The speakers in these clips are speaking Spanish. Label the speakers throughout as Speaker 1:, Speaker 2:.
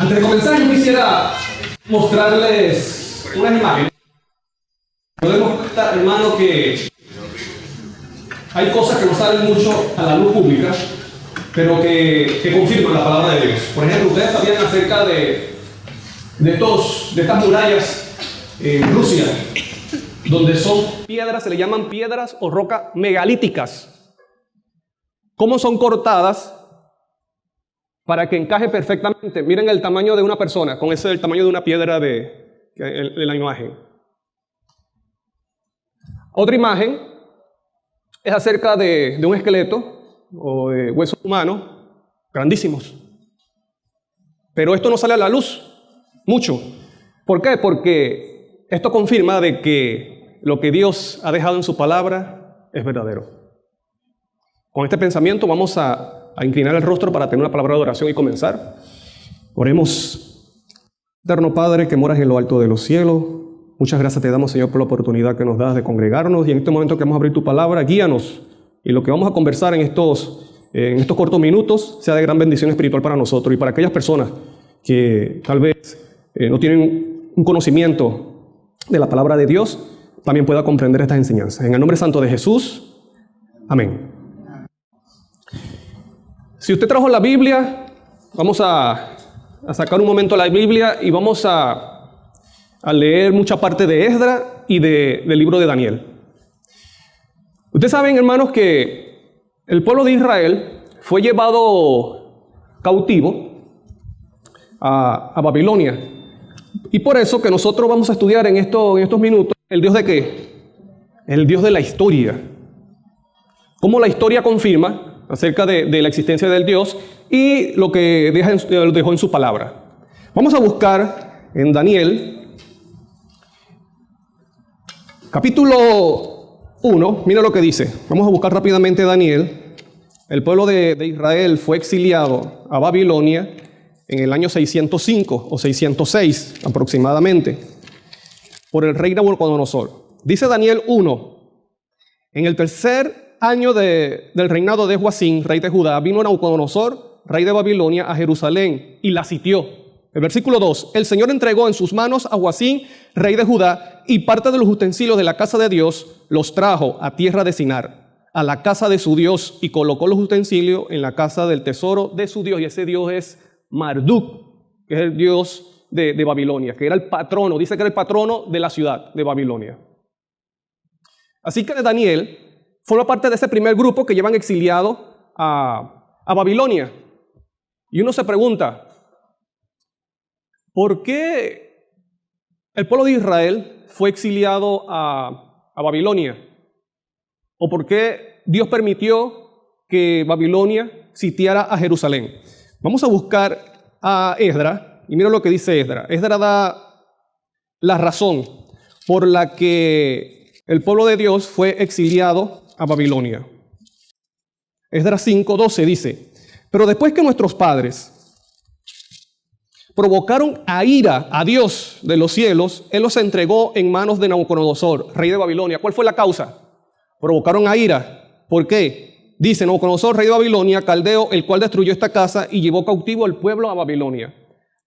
Speaker 1: Antes de comenzar, yo quisiera mostrarles unas imágenes. Podemos estar, hermano, que hay cosas que no salen mucho a la luz pública, pero que confirman la palabra de Dios. Por ejemplo, ustedes sabían acerca de estas murallas en Rusia, donde son piedras, se le llaman piedras o rocas megalíticas. ¿Cómo son cortadas? Para que encaje perfectamente. Miren el tamaño de una persona, con ese es el tamaño de una piedra de la imagen. Otra imagen es acerca de un esqueleto o de huesos humanos grandísimos. Pero esto no sale a la luz mucho. ¿Por qué? Porque esto confirma de que lo que Dios ha dejado en su palabra es verdadero. Con este pensamiento vamos a inclinar el rostro para tener una palabra de oración y comenzar. Oremos. Eterno Padre que moras en lo alto de los cielos, muchas gracias te damos, Señor, por la oportunidad que nos das de congregarnos, y en este momento que vamos a abrir tu palabra, guíanos, y lo que vamos a conversar en estos cortos minutos sea de gran bendición espiritual para nosotros y para aquellas personas que tal vez no tienen un conocimiento de la palabra de Dios, también pueda comprender estas enseñanzas. En el nombre santo de Jesús, amén. Si usted trajo la Biblia, vamos a sacar un momento la Biblia y vamos a leer mucha parte de Esdras y del libro de Daniel. Ustedes saben, hermanos, que el pueblo de Israel fue llevado cautivo a Babilonia. Y por eso que nosotros vamos a estudiar en estos minutos el Dios de ¿qué? El Dios de la historia. Cómo la historia confirma acerca de la existencia del Dios y lo que dejó en su palabra. Vamos a buscar en Daniel, capítulo 1, mira lo que dice. Vamos a buscar rápidamente Daniel. El pueblo de Israel fue exiliado a Babilonia en el año 605 o 606 aproximadamente por el rey Nabucodonosor. Dice Daniel 1, en el tercer año del reinado de Joacim, rey de Judá, vino Nabucodonosor, rey de Babilonia, a Jerusalén y la sitió. El versículo 2, el Señor entregó en sus manos a Joacim, rey de Judá, y parte de los utensilios de la casa de Dios los trajo a tierra de Sinar, a la casa de su Dios, y colocó los utensilios en la casa del tesoro de su Dios, y ese Dios es Marduk, que es el Dios de Babilonia, que era el patrono, dice que era el patrono de la ciudad de Babilonia. Así que Daniel forma parte de ese primer grupo que llevan exiliado a Babilonia. Y uno se pregunta, ¿por qué el pueblo de Israel fue exiliado a Babilonia? ¿O por qué Dios permitió que Babilonia sitiara a Jerusalén? Vamos a buscar a Esdras, y mira lo que dice Esdras. Esdras da la razón por la que el pueblo de Dios fue exiliado a Babilonia. Esdras 5:12 dice, pero después que nuestros padres provocaron a ira a Dios de los cielos, Él los entregó en manos de Nabucodonosor, rey de Babilonia. ¿Cuál fue la causa? Provocaron a ira. ¿Por qué? Dice Nabucodonosor, rey de Babilonia, caldeo, el cual destruyó esta casa y llevó cautivo al pueblo a Babilonia.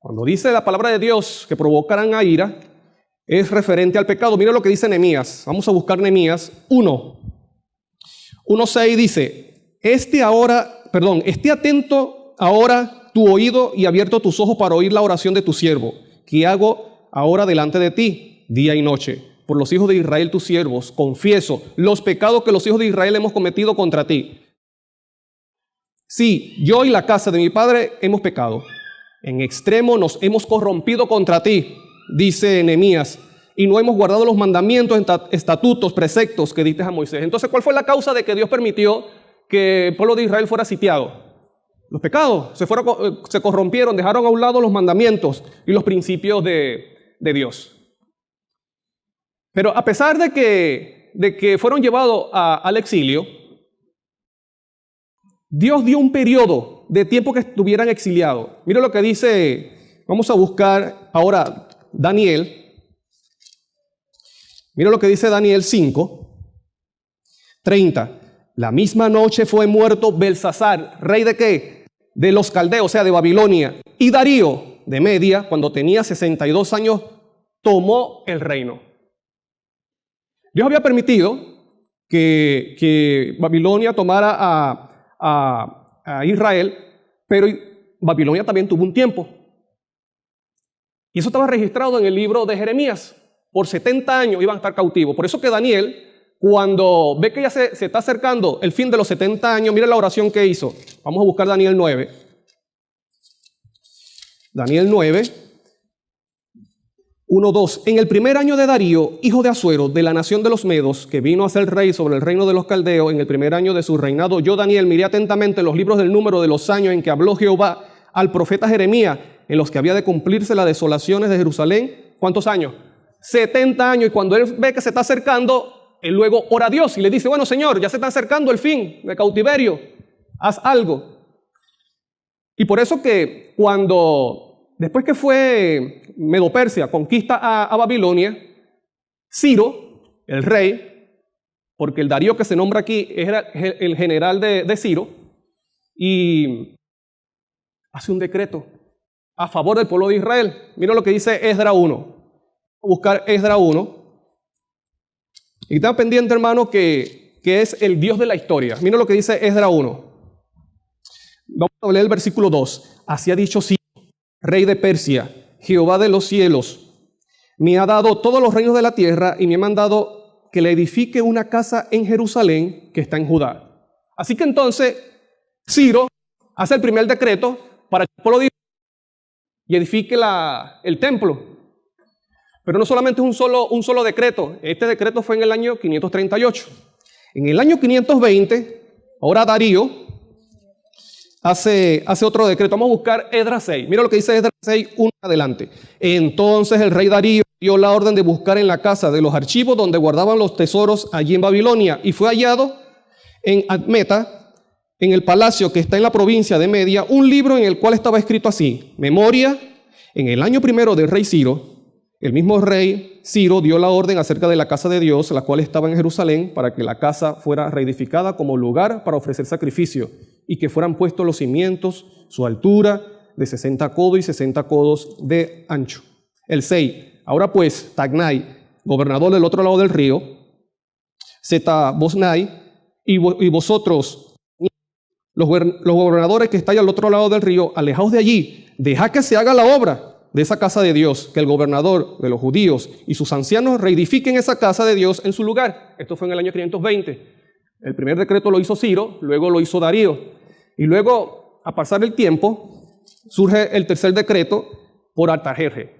Speaker 1: Cuando dice la palabra de Dios que provocarán a ira, es referente al pecado. Mira lo que dice Nehemías. Vamos a buscar Nehemías 1:6 dice, esté atento ahora tu oído y abierto tus ojos para oír la oración de tu siervo, que hago ahora delante de ti, día y noche. Por los hijos de Israel, tus siervos, confieso los pecados que los hijos de Israel hemos cometido contra ti. Sí, yo y la casa de mi padre hemos pecado. En extremo nos hemos corrompido contra ti, dice Nehemías, y no hemos guardado los mandamientos, estatutos, preceptos que diste a Moisés. Entonces, ¿cuál fue la causa de que Dios permitió que el pueblo de Israel fuera sitiado? Los pecados. Se corrompieron, dejaron a un lado los mandamientos y los principios de Dios. Pero a pesar de que fueron llevados al exilio, Dios dio un periodo de tiempo que estuvieran exiliados. Mira lo que dice, vamos a buscar ahora Daniel. Mira lo que dice Daniel 5:30. La misma noche fue muerto Belsasar, rey de ¿qué? De los caldeos, o sea, de Babilonia. Y Darío, de Media, cuando tenía 62 años, tomó el reino. Dios había permitido que Babilonia tomara a Israel, pero Babilonia también tuvo un tiempo. Y eso estaba registrado en el libro de Jeremías. Por 70 años iban a estar cautivos. Por eso que Daniel, cuando ve que ya se está acercando el fin de los 70 años, mira la oración que hizo. Vamos a buscar Daniel 9. Daniel 9, 1, 2. En el primer año de Darío, hijo de Asuero, de la nación de los Medos, que vino a ser rey sobre el reino de los caldeos, en el primer año de su reinado, yo, Daniel, miré atentamente los libros del número de los años en que habló Jehová al profeta Jeremías, en los que había de cumplirse las desolaciones de Jerusalén. ¿Cuántos años? 70 años. Y cuando él ve que se está acercando, él luego ora a Dios y le dice, bueno, Señor, ya se está acercando el fin del cautiverio, haz algo. Y por eso que después que fue Medo-Persia, conquista a Babilonia, Ciro, el rey, porque el Darío que se nombra aquí era el general de Ciro, y hace un decreto a favor del pueblo de Israel. Mira lo que dice Esdras 1. Buscar Esdras 1. Y está pendiente, hermano, que es el Dios de la historia. Mira lo que dice Esdras 1. Vamos a leer el versículo 2. Así ha dicho Ciro, rey de Persia, Jehová de los cielos, me ha dado todos los reinos de la tierra y me ha mandado que le edifique una casa en Jerusalén que está en Judá. Así que entonces Ciro hace el primer decreto para que el pueblo de Israel y edifique el templo. Pero no solamente es un solo decreto. Este decreto fue en el año 538. En el año 520, ahora Darío hace otro decreto. Vamos a buscar Esdras 6. Mira lo que dice Esdras 6, 1 adelante. Entonces el rey Darío dio la orden de buscar en la casa de los archivos donde guardaban los tesoros allí en Babilonia, y fue hallado en Admeta, en el palacio que está en la provincia de Media, un libro en el cual estaba escrito así: memoria, en el año primero del rey Ciro. El mismo rey Ciro dio la orden acerca de la casa de Dios, la cual estaba en Jerusalén, para que la casa fuera reedificada como lugar para ofrecer sacrificio, y que fueran puestos los cimientos, su altura de 60 codos y 60 codos de ancho. El 6. Ahora pues, Tagnai, gobernador del otro lado del río, Setabosnai, y vosotros, los gobernadores que estáis al otro lado del río, alejaos de allí, dejad que se haga la obra de esa casa de Dios, que el gobernador de los judíos y sus ancianos reedifiquen esa casa de Dios en su lugar. Esto fue en el año 520. El primer decreto lo hizo Ciro, luego lo hizo Darío. Y luego, a pasar el tiempo, surge el tercer decreto por Artajerjes.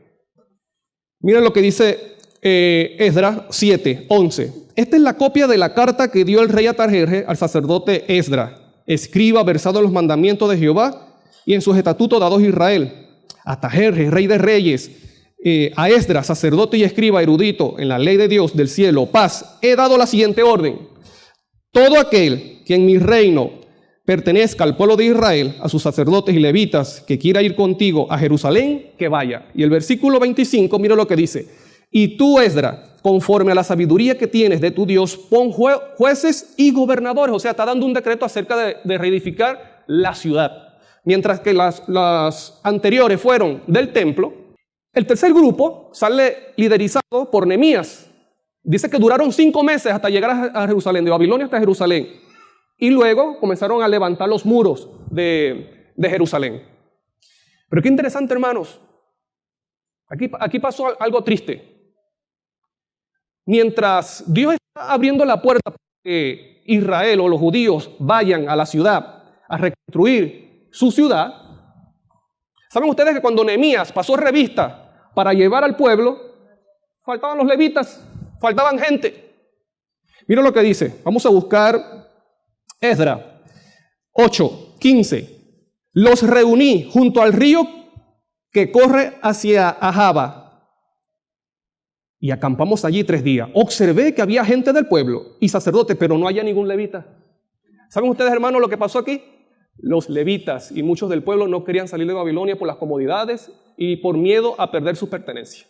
Speaker 1: Miren lo que dice Esdras 7, 11. Esta es la copia de la carta que dio el rey Artajerjes al sacerdote Esdras, escriba versado en los mandamientos de Jehová y en sus estatutos dados a Israel. Artajerjes, rey de reyes, a Esdras, sacerdote y escriba erudito en la ley de Dios del cielo, paz, he dado la siguiente orden: todo aquel que en mi reino pertenezca al pueblo de Israel, a sus sacerdotes y levitas, que quiera ir contigo a Jerusalén, que vaya. Y el versículo 25, mira lo que dice: y tú, Esdras, conforme a la sabiduría que tienes de tu Dios, pon jueces y gobernadores. O sea, está dando un decreto acerca de reedificar la ciudad. Mientras que las anteriores fueron del templo, el tercer grupo sale liderizado por Nehemías. Dice que duraron 5 meses hasta llegar a Jerusalén, de Babilonia hasta Jerusalén. Y luego comenzaron a levantar los muros de Jerusalén. Pero qué interesante, hermanos. Aquí pasó algo triste. Mientras Dios está abriendo la puerta para que Israel o los judíos vayan a la ciudad a reconstruir su ciudad, ¿saben ustedes que cuando Nehemías pasó revista para llevar al pueblo, faltaban los levitas, faltaban gente? Mira lo que dice. Vamos a buscar Esdras 8, 15. Los reuní junto al río que corre hacia Ahava y acampamos allí 3 días. Observé que había gente del pueblo y sacerdotes, pero no había ningún levita. ¿Saben ustedes, hermanos, lo que pasó aquí? Los levitas y muchos del pueblo no querían salir de Babilonia por las comodidades y por miedo a perder sus pertenencias.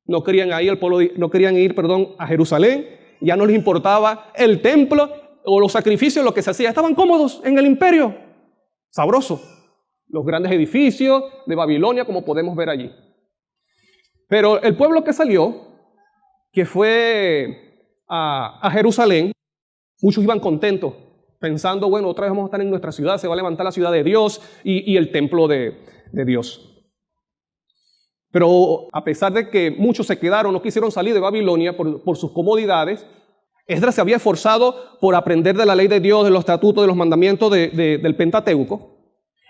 Speaker 1: No querían ir a Jerusalén, ya no les importaba el templo o los sacrificios, lo que se hacía. Estaban cómodos en el imperio, sabroso. los grandes edificios de Babilonia, como podemos ver allí. Pero el pueblo que salió, que fue a Jerusalén, muchos iban contentos, pensando, bueno, otra vez vamos a estar en nuestra ciudad, se va a levantar la ciudad de Dios y el templo de Dios. Pero a pesar de que muchos se quedaron, no quisieron salir de Babilonia por sus comodidades, Esdras se había esforzado por aprender de la ley de Dios, de los estatutos, de los mandamientos del Pentateuco.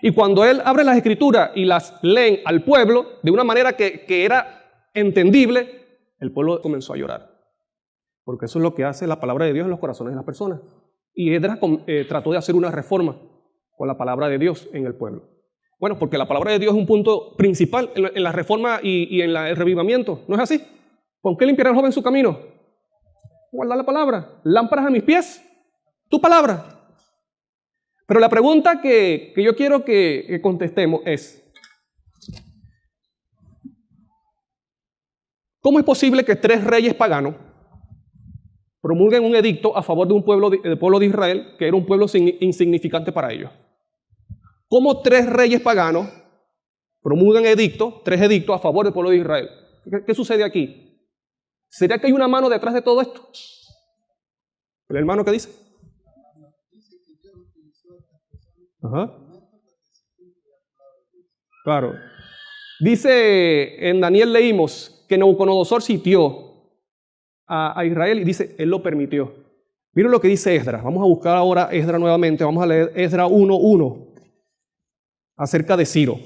Speaker 1: Y cuando él abre las escrituras y las leen al pueblo de una manera que era entendible, el pueblo comenzó a llorar. Porque eso es lo que hace la palabra de Dios en los corazones de las personas. Y Esdras trató de hacer una reforma con la palabra de Dios en el pueblo. Bueno, porque la palabra de Dios es un punto principal en la reforma y en el revivamiento. ¿No es así? ¿Con qué limpiará el joven su camino? Guardar la palabra. Lámparas a mis pies, tu palabra. Pero la pregunta que yo quiero que contestemos es: ¿cómo es posible que 3 reyes paganos promulguen un edicto a favor de un pueblo, del pueblo de Israel, que era un pueblo insignificante para ellos? ¿Cómo 3 reyes paganos promulgan 3 edictos a favor del pueblo de Israel? ¿Qué sucede aquí? ¿Será que hay una mano detrás de todo esto? ¿El hermano qué dice? Ajá. Claro. Dice, en Daniel leímos que Nabucodonosor sitió a Israel y dice, él lo permitió. Miren lo que dice Esdras. Vamos a buscar ahora Esdras nuevamente. Vamos a leer Esdras 1:1 acerca de Ciro.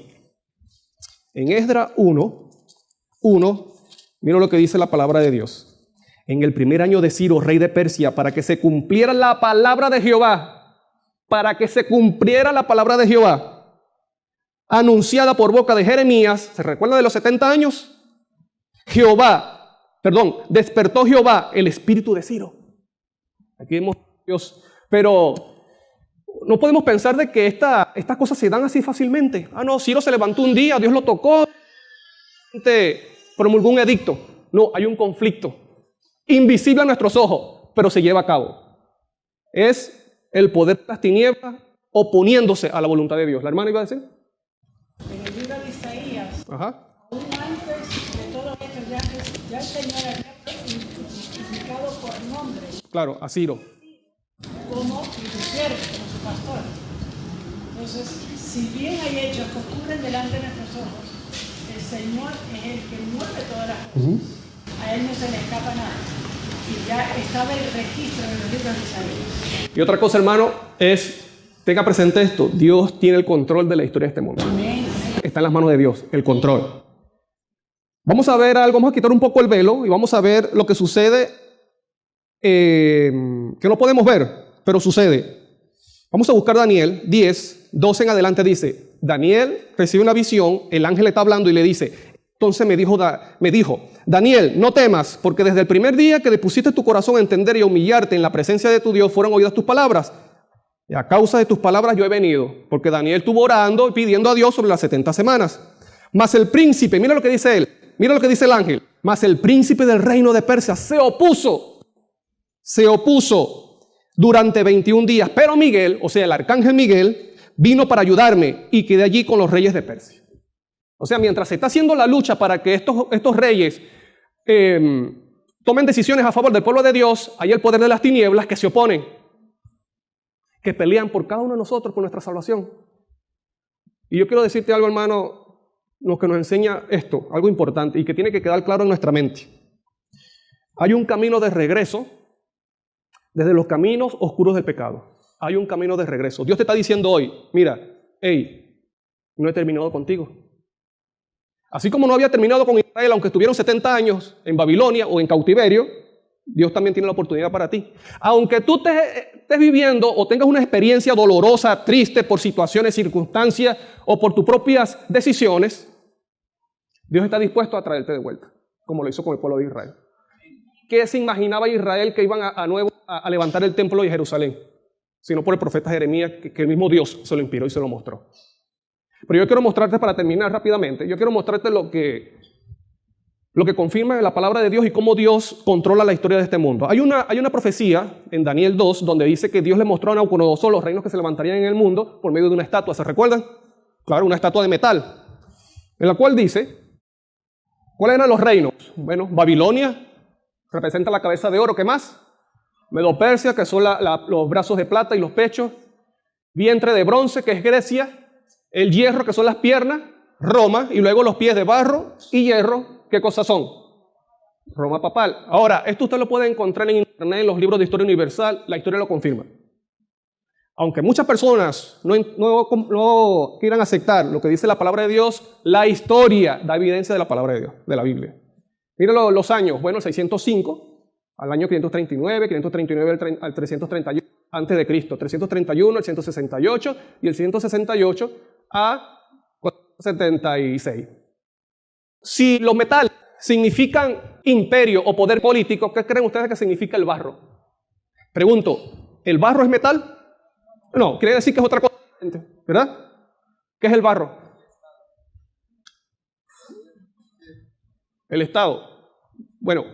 Speaker 1: En Esdras 1:1, miren lo que dice la palabra de Dios. En el primer año de Ciro, rey de Persia, para que se cumpliera la palabra de Jehová, anunciada por boca de Jeremías, ¿se recuerdan de los 70 años? Despertó Jehová el espíritu de Ciro. Aquí vemos a Dios, pero no podemos pensar de que estas cosas se dan así fácilmente. No, Ciro se levantó un día, Dios lo tocó, promulgó un edicto. No, hay un conflicto invisible a nuestros ojos, pero se lleva a cabo. Es el poder de las tinieblas oponiéndose a la voluntad de Dios. ¿La hermana iba a decir?
Speaker 2: En el libro de Isaías,
Speaker 1: Ajá.
Speaker 2: aún antes de todo esto, ya el Señor había identificado por nombre.
Speaker 1: Claro, a Ciro.
Speaker 2: Como su siervo, como su pastor. Entonces, si bien hay hechos que ocurren delante de nuestros ojos, el Señor es el que mueve todas las cosas. A Él no se le escapa nada. Y ya estaba el registro en los libros de Isaías.
Speaker 1: Y otra cosa, hermano, tenga presente esto: Dios tiene el control de la historia de este mundo.
Speaker 2: Amén.
Speaker 1: Está en las manos de Dios, el control. Vamos a ver algo, vamos a quitar un poco el velo y vamos a ver lo que sucede, que no podemos ver, pero sucede. Vamos a buscar Daniel 10:12 en adelante. Dice, Daniel recibe una visión, el ángel está hablando y le dice, entonces me dijo, Daniel, no temas, porque desde el primer día que depusiste tu corazón a entender y a humillarte en la presencia de tu Dios, fueron oídas tus palabras. Y a causa de tus palabras yo he venido, porque Daniel estuvo orando y pidiendo a Dios sobre las 70 semanas. Mas el príncipe, mira lo que dice él, mira lo que dice el ángel, mas el príncipe del reino de Persia se opuso durante 21 días. Pero Miguel, o sea, el arcángel Miguel, vino para ayudarme y quedé allí con los reyes de Persia. O sea, mientras se está haciendo la lucha para que estos reyes tomen decisiones a favor del pueblo de Dios, hay el poder de las tinieblas que se oponen, que pelean por cada uno de nosotros, por nuestra salvación. Y yo quiero decirte algo, hermano, lo que nos enseña esto, algo importante y que tiene que quedar claro en nuestra mente. Hay un camino de regreso desde los caminos oscuros del pecado. Hay un camino de regreso. Dios te está diciendo hoy, mira, no he terminado contigo. Así como no había terminado con Israel, aunque estuvieron 70 años en Babilonia o en cautiverio, Dios también tiene la oportunidad para ti. Aunque tú estés viviendo o tengas una experiencia dolorosa, triste por situaciones, circunstancias o por tus propias decisiones, Dios está dispuesto a traerte de vuelta, como lo hizo con el pueblo de Israel. ¿Qué se imaginaba Israel que iban a nuevo a levantar el templo de Jerusalén? Sino por el profeta Jeremías, que el mismo Dios se lo inspiró y se lo mostró. Pero yo quiero mostrarte, para terminar rápidamente, yo quiero mostrarte lo que confirma la palabra de Dios y cómo Dios controla la historia de este mundo. Hay una profecía en Daniel 2 donde dice que Dios le mostró a Nabucodonosor los reinos que se levantarían en el mundo por medio de una estatua. ¿Se recuerdan? Claro, una estatua de metal, en la cual dice, ¿cuáles eran los reinos? Bueno, Babilonia representa la cabeza de oro, ¿qué más? Medo-Persia, que son los brazos de plata y los pechos. Vientre de bronce, que es Grecia. El hierro, que son las piernas, Roma. Y luego los pies de barro y hierro, ¿qué cosas son? Roma papal. Ahora, esto usted lo puede encontrar en internet, en los libros de historia universal. La historia lo confirma. Aunque muchas personas no quieran aceptar lo que dice la palabra de Dios, la historia da evidencia de la palabra de Dios, de la Biblia. Miren los años. Bueno, el 605 al año 539, 539 al 331 antes de Cristo, 331 al 168 y el 168 a 476. Si los metales significan imperio o poder político, ¿qué creen ustedes que significa el barro? Pregunto, ¿el barro es metal? No, quiere decir que es otra cosa, ¿verdad? ¿Qué es el barro? El Estado. Bueno,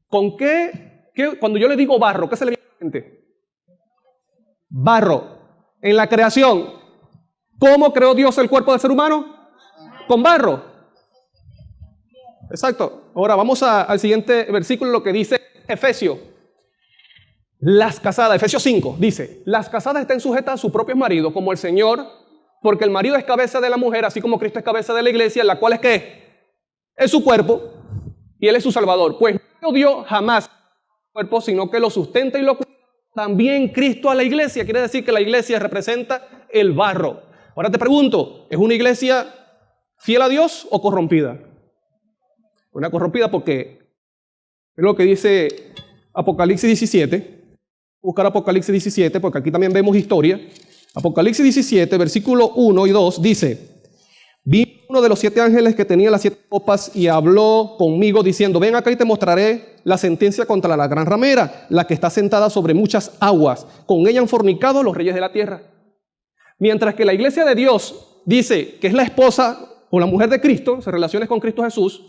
Speaker 1: ¿con qué cuando yo le digo barro, qué se le viene a la mente? Barro. En la creación, ¿cómo creó Dios el cuerpo del ser humano? Con barro. Exacto. Ahora vamos al siguiente versículo, lo que dice Efesios. Las casadas, Efesios 5, dice, las casadas estén sujetas a sus propios maridos como el Señor, porque el marido es cabeza de la mujer, así como Cristo es cabeza de la iglesia, la cual es ¿qué? Es su cuerpo y Él es su Salvador. Pues no dio jamás el cuerpo, sino que lo sustenta y lo cuida. También Cristo a la iglesia, quiere decir que la iglesia representa el barro. Ahora te pregunto, ¿es una iglesia fiel a Dios o corrompida? Una corrompida porque es lo que dice Apocalipsis 17. Buscar Apocalipsis 17, porque aquí también vemos historia. Apocalipsis 17, versículo 1 y 2, dice, vi uno de los 7 ángeles que tenía las 7 copas y habló conmigo diciendo, ven acá y te mostraré la sentencia contra la gran ramera, la que está sentada sobre muchas aguas. Con ella han fornicado los reyes de la tierra. Mientras que la iglesia de Dios dice que es la esposa o la mujer de Cristo, se relaciona con Cristo Jesús,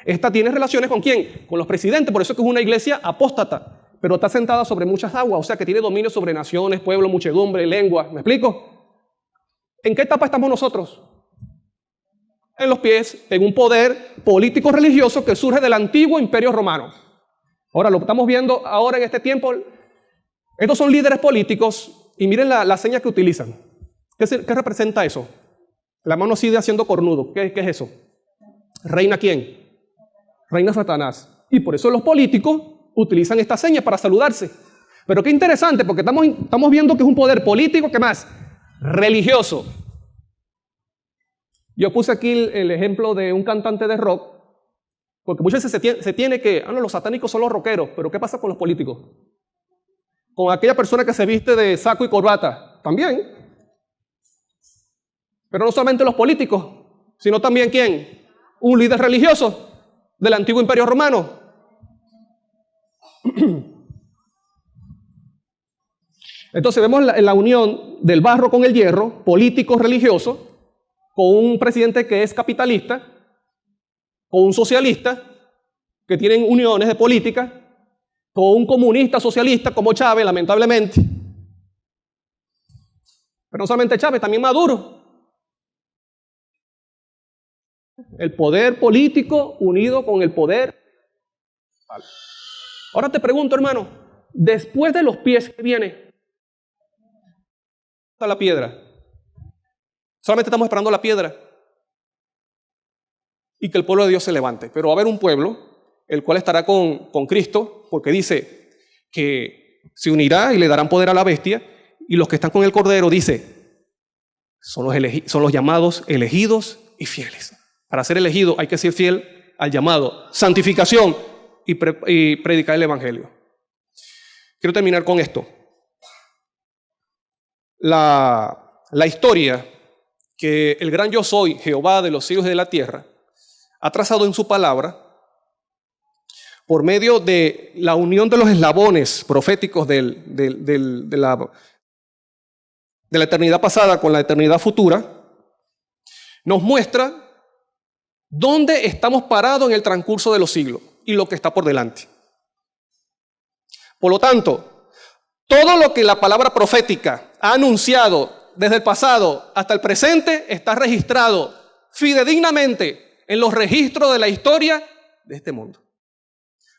Speaker 1: esta tiene relaciones ¿con quién? Con los presidentes, por eso es que es una iglesia apóstata. Pero está sentada sobre muchas aguas, o sea que tiene dominio sobre naciones, pueblos, muchedumbre, lenguas. ¿Me explico? ¿En qué etapa estamos nosotros? En los pies, en un poder político religioso que surge del antiguo imperio romano. Ahora lo estamos viendo ahora en este tiempo. Estos son líderes políticos y miren la seña que utilizan. ¿Qué representa eso? La mano sigue haciendo cornudo. ¿Qué es eso? ¿Reina quién? Reina Satanás. Y por eso los políticos utilizan esta seña para saludarse. Pero qué interesante, porque estamos viendo que es un poder político, ¿qué más? Religioso. Yo puse aquí el ejemplo de un cantante de rock, porque muchas veces se tiene que, no, los satánicos son los rockeros, pero ¿qué pasa con los políticos? Con aquella persona que se viste de saco y corbata, también. Pero no solamente los políticos, sino también ¿quién? Un líder religioso del antiguo imperio romano. Entonces vemos la unión del barro con el hierro, político religioso, con un presidente que es capitalista, con un socialista, que tienen uniones de política, con un comunista socialista como Chávez, lamentablemente. Pero no solamente Chávez, también Maduro. El poder político unido con el poder. Ahora te pregunto, hermano, después de los pies que viene, está la piedra. Solamente estamos esperando la piedra y que el pueblo de Dios se levante. Pero va a haber un pueblo, el cual estará con Cristo, porque dice que se unirá y le darán poder a la bestia, y los que están con el Cordero, dice, son los llamados elegidos y fieles. Para ser elegido hay que ser fiel al llamado, santificación y predicar el Evangelio. Quiero terminar con esto. La historia que el gran yo soy, Jehová de los cielos y de la tierra, ha trazado en su palabra por medio de la unión de los eslabones proféticos de la eternidad pasada con la eternidad futura, nos muestra dónde estamos parados en el transcurso de los siglos y lo que está por delante. Por lo tanto, todo lo que la palabra profética ha anunciado desde el pasado hasta el presente, está registrado fidedignamente en los registros de la historia de este mundo.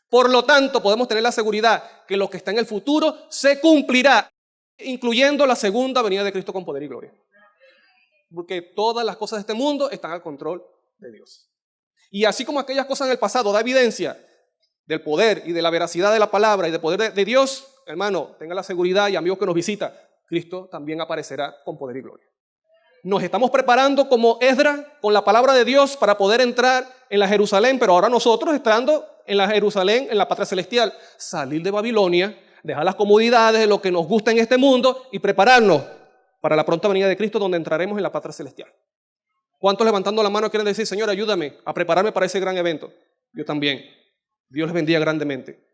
Speaker 1: Por lo tanto, podemos tener la seguridad que lo que está en el futuro se cumplirá, incluyendo la segunda venida de Cristo con poder y gloria. Porque todas las cosas de este mundo están al control de Dios. Y así como aquellas cosas en el pasado da evidencia del poder y de la veracidad de la palabra y del poder de Dios, hermano, tenga la seguridad, y amigos que nos visitan, Cristo también aparecerá con poder y gloria. Nos estamos preparando como Esdras con la palabra de Dios para poder entrar en la Jerusalén, pero ahora nosotros estando en la Jerusalén, en la patria celestial, salir de Babilonia, dejar las comodidades de lo que nos gusta en este mundo y prepararnos para la pronta venida de Cristo, donde entraremos en la patria celestial. ¿Cuántos levantando la mano quieren decir, Señor, ayúdame a prepararme para ese gran evento? Yo también. Dios les bendiga grandemente.